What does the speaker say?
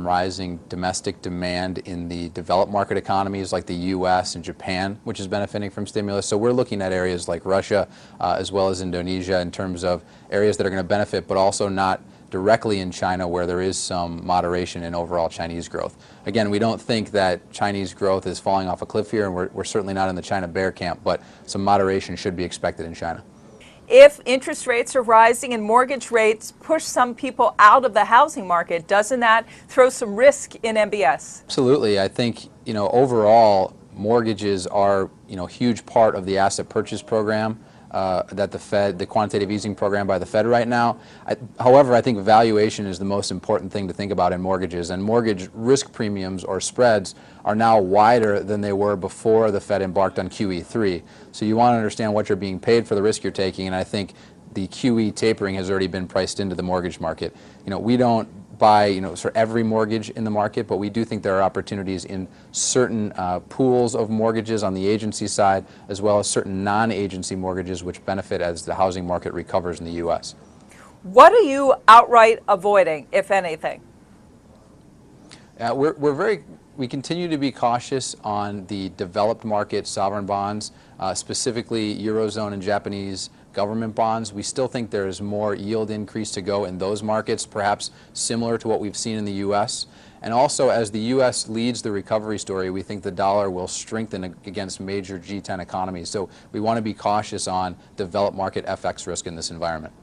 from rising domestic demand in the developed market economies like the U.S. and Japan, which is benefiting from stimulus. So we're looking at areas like Russia as well as Indonesia in terms of areas that are going to benefit, but also not directly in China where there is some moderation in overall Chinese growth. Again, we don't think that Chinese growth is falling off a cliff here, and we're certainly not in the China bear camp, but some moderation should be expected in China. If interest rates are rising and mortgage rates push some people out of the housing market, doesn't that throw some risk in MBS? Absolutely. I think, overall, mortgages are, a huge part of the asset purchase program that the quantitative easing program by the Fed right now. However, I think valuation is the most important thing to think about in mortgages, and mortgage risk premiums or spreads are now wider than they were before the Fed embarked on QE3. So you want to understand what you're being paid for the risk you're taking, and I think the QE tapering has already been priced into the mortgage market. We don't buy sort of every mortgage in the market, but we do think there are opportunities in certain pools of mortgages on the agency side, as well as certain non-agency mortgages which benefit as the housing market recovers in the U.S. What are you outright avoiding, if anything? We continue to be cautious on the developed market sovereign bonds, specifically Eurozone and Japanese government bonds. We still think there is more yield increase to go in those markets, perhaps similar to what we've seen in the U.S. And also, as the U.S. leads the recovery story, we think the dollar will strengthen against major G10 economies. So we want to be cautious on developed market FX risk in this environment.